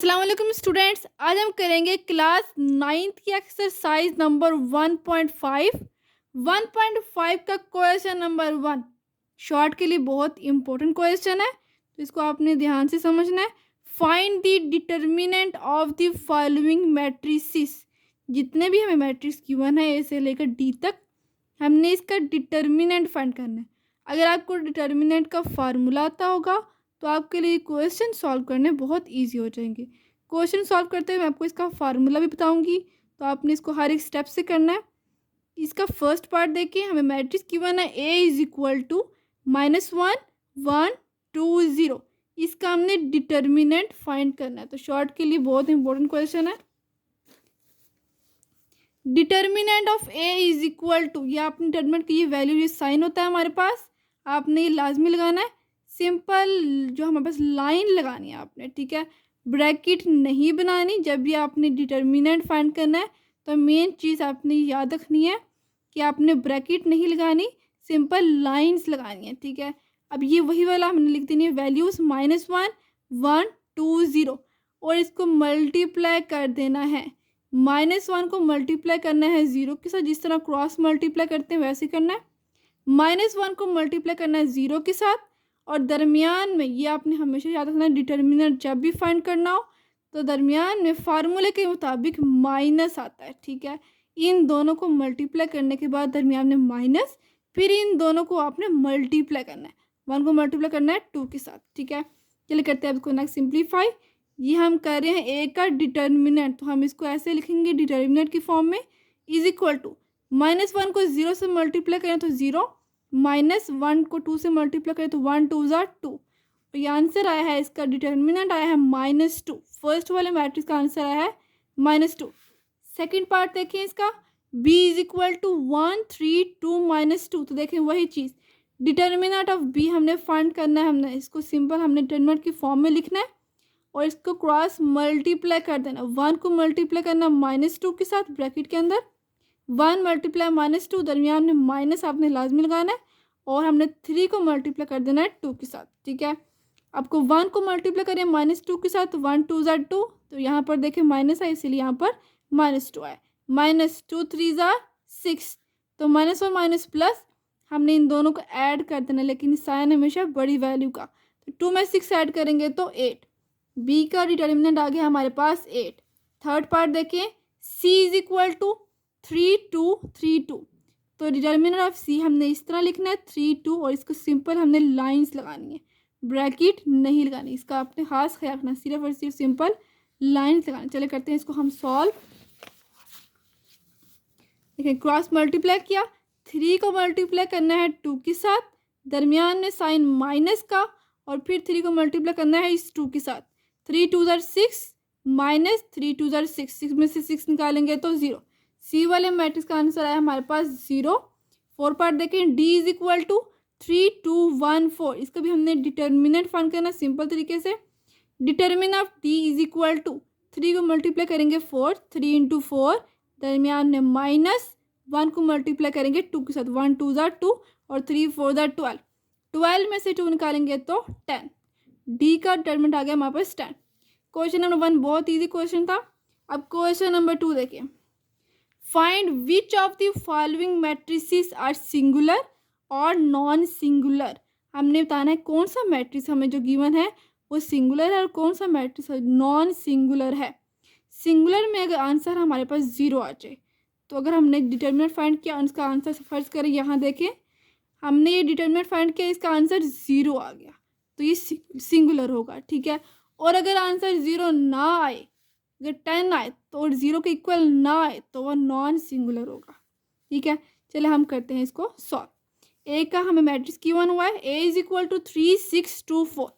अस्सलाम वालेकुम स्टूडेंट्स। आज हम करेंगे क्लास नाइन्थ की एक्सरसाइज नंबर 1.5। 1.5 का क्वेश्चन नंबर 1 शॉर्ट के लिए बहुत इंपॉर्टेंट क्वेश्चन है, तो इसको आपने ध्यान से समझना है। Find the determinant of the following matrices. जितने भी हमें मैट्रिक्स गिवन है ए से लेकर डी तक, हमने इसका डिटर्मिनेंट फाइंड करना है। अगर आपको डिटर्मिनेंट का फार्मूला आता होगा तो आपके लिए क्वेश्चन सॉल्व करने बहुत इजी हो जाएंगे। क्वेश्चन सॉल्व करते हुए मैं आपको इसका फार्मूला भी बताऊंगी, तो आपने इसको हर एक स्टेप से करना है। इसका फर्स्ट पार्ट देखिए, हमें मैट्रिक्स गिवन है ए इज इक्वल टू -1 1 2 0। इसका हमने डिटर्मिनेंट फाइंड करना है, तो शॉर्ट के लिए बहुत इंपॉर्टेंट क्वेश्चन है। Determinant of A is equal to, ये आपने डिटर्मिनेंट की ये वैल्यू, ये साइन होता है हमारे पास, आपने ये लाजमी लगाना है। सिंपल जो हमारे पास लाइन लगानी है आपने, ठीक है, ब्रैकेट नहीं बनानी। जब भी आपने डिटर्मिनेंट फाइंड करना है तो मेन चीज़ आपने याद रखनी है कि आपने ब्रैकेट नहीं लगानी, सिंपल लाइंस लगानी है, ठीक है। अब ये वही वाला हमने लिख देनी है वैल्यूज़ -1 1 2 0, और इसको मल्टीप्लाई कर देना है। -1 को मल्टीप्लाई करना है 0 के साथ, जिस तरह क्रॉस मल्टीप्लाई करते हैं वैसे करना है। -1 को मल्टीप्लाई करना है 0 के साथ, और दरमियान में ये आपने हमेशा याद रखना है, डिटर्मिनेंट जब भी फाइंड करना हो तो दरमियान में फार्मूले के मुताबिक माइनस आता है, ठीक है। इन दोनों को मल्टीप्लाई करने के बाद दरमियान में माइनस, फिर इन दोनों को आपने मल्टीप्लाई करना है। 1 को मल्टीप्लाई करना है 2 के साथ, ठीक है। चलिए करते हैं इसको नेक्स्ट सिंप्लीफाई। ये हम कर रहे हैं ए का डिटर्मिनेंट, तो हम इसको ऐसे लिखेंगे डिटर्मिनेंट की फॉर्म में, इज इक्वल टू -1 को 0 से मल्टीप्लाई करें तो 0, -1 को 2 से मल्टीप्लाई करें तो 1 2 ज़ा 2। तो ये आंसर आया है, इसका डिटर्मिनेंट आया है -2। फर्स्ट वाले मैट्रिक्स का आंसर आया है -2। सेकेंड पार्ट देखिए इसका, b इज इक्वल टू 1 3 2 -2। तो देखें वही चीज़, डिटर्मिनेंट ऑफ b हमने फाइंड करना है। हमने इसको सिंपल हमने डिटर्मिनेंट की फॉर्म में लिखना है और इसको क्रॉस मल्टीप्लाई कर देना। 1 को मल्टीप्लाई करना -2 के साथ ब्रैकेट के अंदर, 1 मल्टीप्लाई -2, दरमियान में माइनस आपने लाजमी लगाना है, और हमने 3 को मल्टीप्लाई कर देना है 2 के साथ, ठीक है। आपको 1 को मल्टीप्लाई करें -2 के साथ, 1 2 ज़ा 2, तो यहाँ पर देखें माइनस है इसीलिए यहाँ पर -2 आए। -2 3 ज़ा 6, तो माइनस और माइनस प्लस, हमने इन दोनों को ऐड कर देना, लेकिन साइन हमेशा बड़ी वैल्यू का, तो 2 में 6 ऐड करेंगे तो 8। बी का डिटर्मिनेंट आ गया हमारे पास 8। थर्ड पार्ट देखें, सी इज इक्वल टू 3 2 3 2। तो डिटर्मिनेंट ऑफ सी हमने इस तरह लिखना है 3 2, और इसको सिंपल हमने लाइंस लगानी है, ब्रैकेट नहीं लगानी। इसका आपने खास ख्याल रखना, सिर्फ और सिर्फ सिंपल लाइंस लगानी। चले करते हैं इसको हम सॉल्व। देखिए क्रॉस मल्टीप्लाई किया, 3 को मल्टीप्लाई करना है 2 के साथ, दरमियान में साइन माइनस का, और फिर 3 को मल्टीप्लाई करना है इस 2 के साथ। 3 2 ज़ा 6 -3 2 ज़ा 6, 6 में से 6 निकालेंगे तो 0। सी वाले मैट्रिक्स का आंसर आया हमारे पास 0। फोर पार्ट देखें, डी इज इक्वल टू 3 2 1 4। इसका भी हमने डिटर्मिनेंट फाइंड करना सिंपल तरीके से। Determinant of D is equal to 3 को मल्टीप्लाई करेंगे 4, 3 इंटू 4, दरमियान में माइनस, 1 को मल्टीप्लाई करेंगे 2 के साथ, 1 2 ज़ा 2, और 3 4 ज़ा 12। 12 में से 2 निकालेंगे तो 10। डी का डिटर्मिनेंट आ गया हमारे पास 10। क्वेश्चन नंबर 1 बहुत इजी क्वेश्चन था। अब क्वेश्चन नंबर 2 देखिए, find which of the following matrices are singular और नॉन सिंगुलर। हमने बताना है कौन सा मैट्रिक्स हमें जो गिवन है वो सिंगुलर है और कौन सा मैट्रिक्स नॉन सिंगुलर है। सिंगुलर में अगर आंसर हमारे पास 0 आ जाए, तो अगर हमने डिटर्मिनेंट फाइंड किया उसका आंसर फर्ज करें, यहाँ देखें हमने ये डिटर्मिनेंट फाइंड किया, इसका आंसर 0 आ गया, तो ये सिंगुलर होगा, ठीक है। और अगर आंसर 0 ना आए, अगर 10 आए तो, और 0 के इक्वल ना आए तो वह नॉन सिंगुलर होगा, ठीक है। चले हम करते हैं इसको सॉल्व। ए का हमें मैट्रिक्स गिवन हुआ है, ए इज इक्वल टू 3 6 2 4।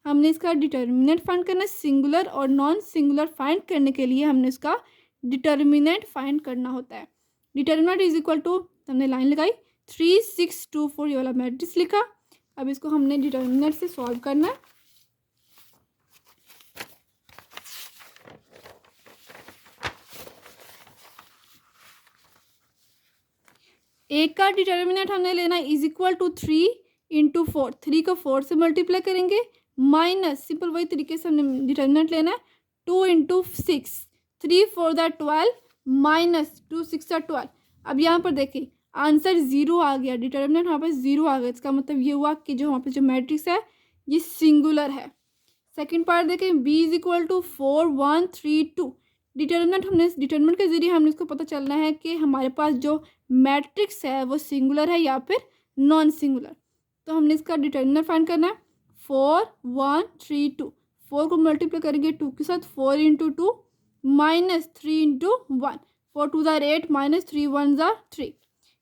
हमने इसका डिटर्मिनेंट फाइंड करना है। सिंगुलर और नॉन सिंगुलर फाइंड करने के लिए हमने इसका डिटर्मिनेंट फाइंड करना होता है। डिटर्मिनेंट इज इक्वल टू, हमने लाइन लगाई 3 6 2 4, ये वाला मैट्रिक्स लिखा। अब इसको हमने डिटर्मिनेंट से सॉल्व करना है। ए का डिटर्मिनेंट हमने लेना है इज इक्वल टू 3 इंटू 4। 3 को 4 से मल्टीप्लाई करेंगे, माइनस, सिंपल वही तरीके से हमने डिटर्मिनेंट लेना है 2 इंटू 6, 3 4 ज़ा 12 माइनस 2 6 ज़ा 12। अब यहाँ पर देखिए आंसर 0 आ गया, डिटर्मिनेंट वहाँ पर 0 आ गया। इसका मतलब ये हुआ कि जो वहाँ पर जो मैट्रिक्स है ये सिंगुलर है। सेकंड पार्ट देखें, b is equal to 4 1 3 2। Determinant हमने डिटर्मिनेंट के जरिए हमने इसको पता चलना है कि हमारे पास जो मैट्रिक्स है वो सिंगुलर है या फिर नॉन सिंगुलर। तो हमने इसका डिटर्मिनेंट फाइंड करना है। 4 1 3 2, 4 को मल्टीप्लाई करेंगे 2 के साथ, 4 इंटू 2 माइनस 3 इंटू 1, 4 2 ज़ा 8 माइनस 3 1 ज़ा 3।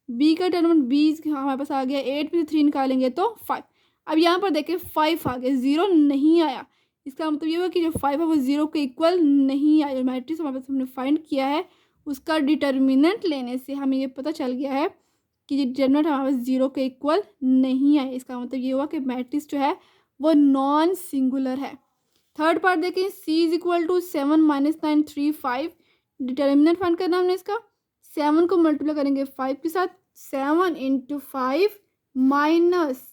बी का टर्मिनेंट बी हमारे पास आ गया, 8 में से 3 निकालेंगे तो 5। अब यहाँ पर देखें 5 आ गया, 0 नहीं आया। इसका मतलब ये हुआ कि जो 5 है वो 0 के इक्वल नहीं आया। जो मैट्रिक्स हमारे पास हमने फाइंड किया है उसका डिटर्मिनेंट लेने से हमें ये पता चल गया है कि ये डिटर्मिनेंट हमारे पास 0 के इक्वल नहीं आया। इसका मतलब ये हुआ कि मैट्रिक्स जो है वो नॉन सिंगुलर है। थर्ड पार्ट देखें, C is equal to 7 minus 9 3 5। Determinant find करना हमने इसका। 7 को मल्टीप्लाई करेंगे 5 के साथ, 7 इंटू 5 माइनस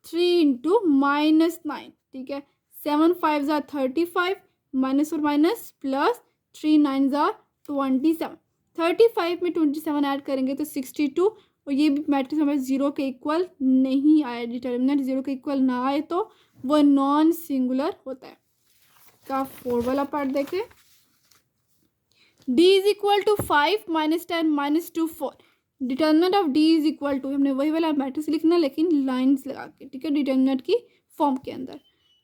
3 इंटू माइनस 9। ठीक है, 7 5 ज़ा 35 माइनस और माइनस प्लस 3 9 ज़ा 27। 35 में 27 ऐड करेंगे तो 62। और ये भी मैट्रिक्स हमें 0 के इक्वल नहीं आया। डिटर्मिनेंट 0 के इक्वल ना आए तो वो नॉन सिंगुलर होता है। का 4 वाला पार्ट देखें, d is equal to 5 minus 10 minus 2 4। Determinant of d is equal to, हमने वही वाला मैट्रिक्स लिखना है लेकिन लाइंस लगा के, ठीक है, डिटर्मिनेंट की फॉर्म के अंदर।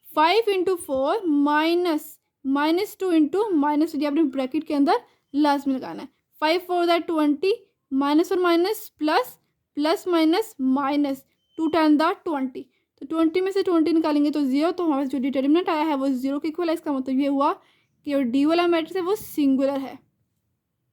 5 इंटू 4 माइनस 2 इंटू माइनस, ये आपने ब्रैकेट के अंदर लास्ट में लगाना है। 5 4 ज़ा 20 माइनस और minus plus, plus minus minus, 2 10 ज़ा 20। तो 20 में से 20 निकालेंगे तो 0। तो हमारे जो डिटर्मिनेंट आया है वो 0 के इक्वल है। इसका मतलब ये हुआ कि जो डी वाला मैट्रिक्स है वो सिंगुलर है।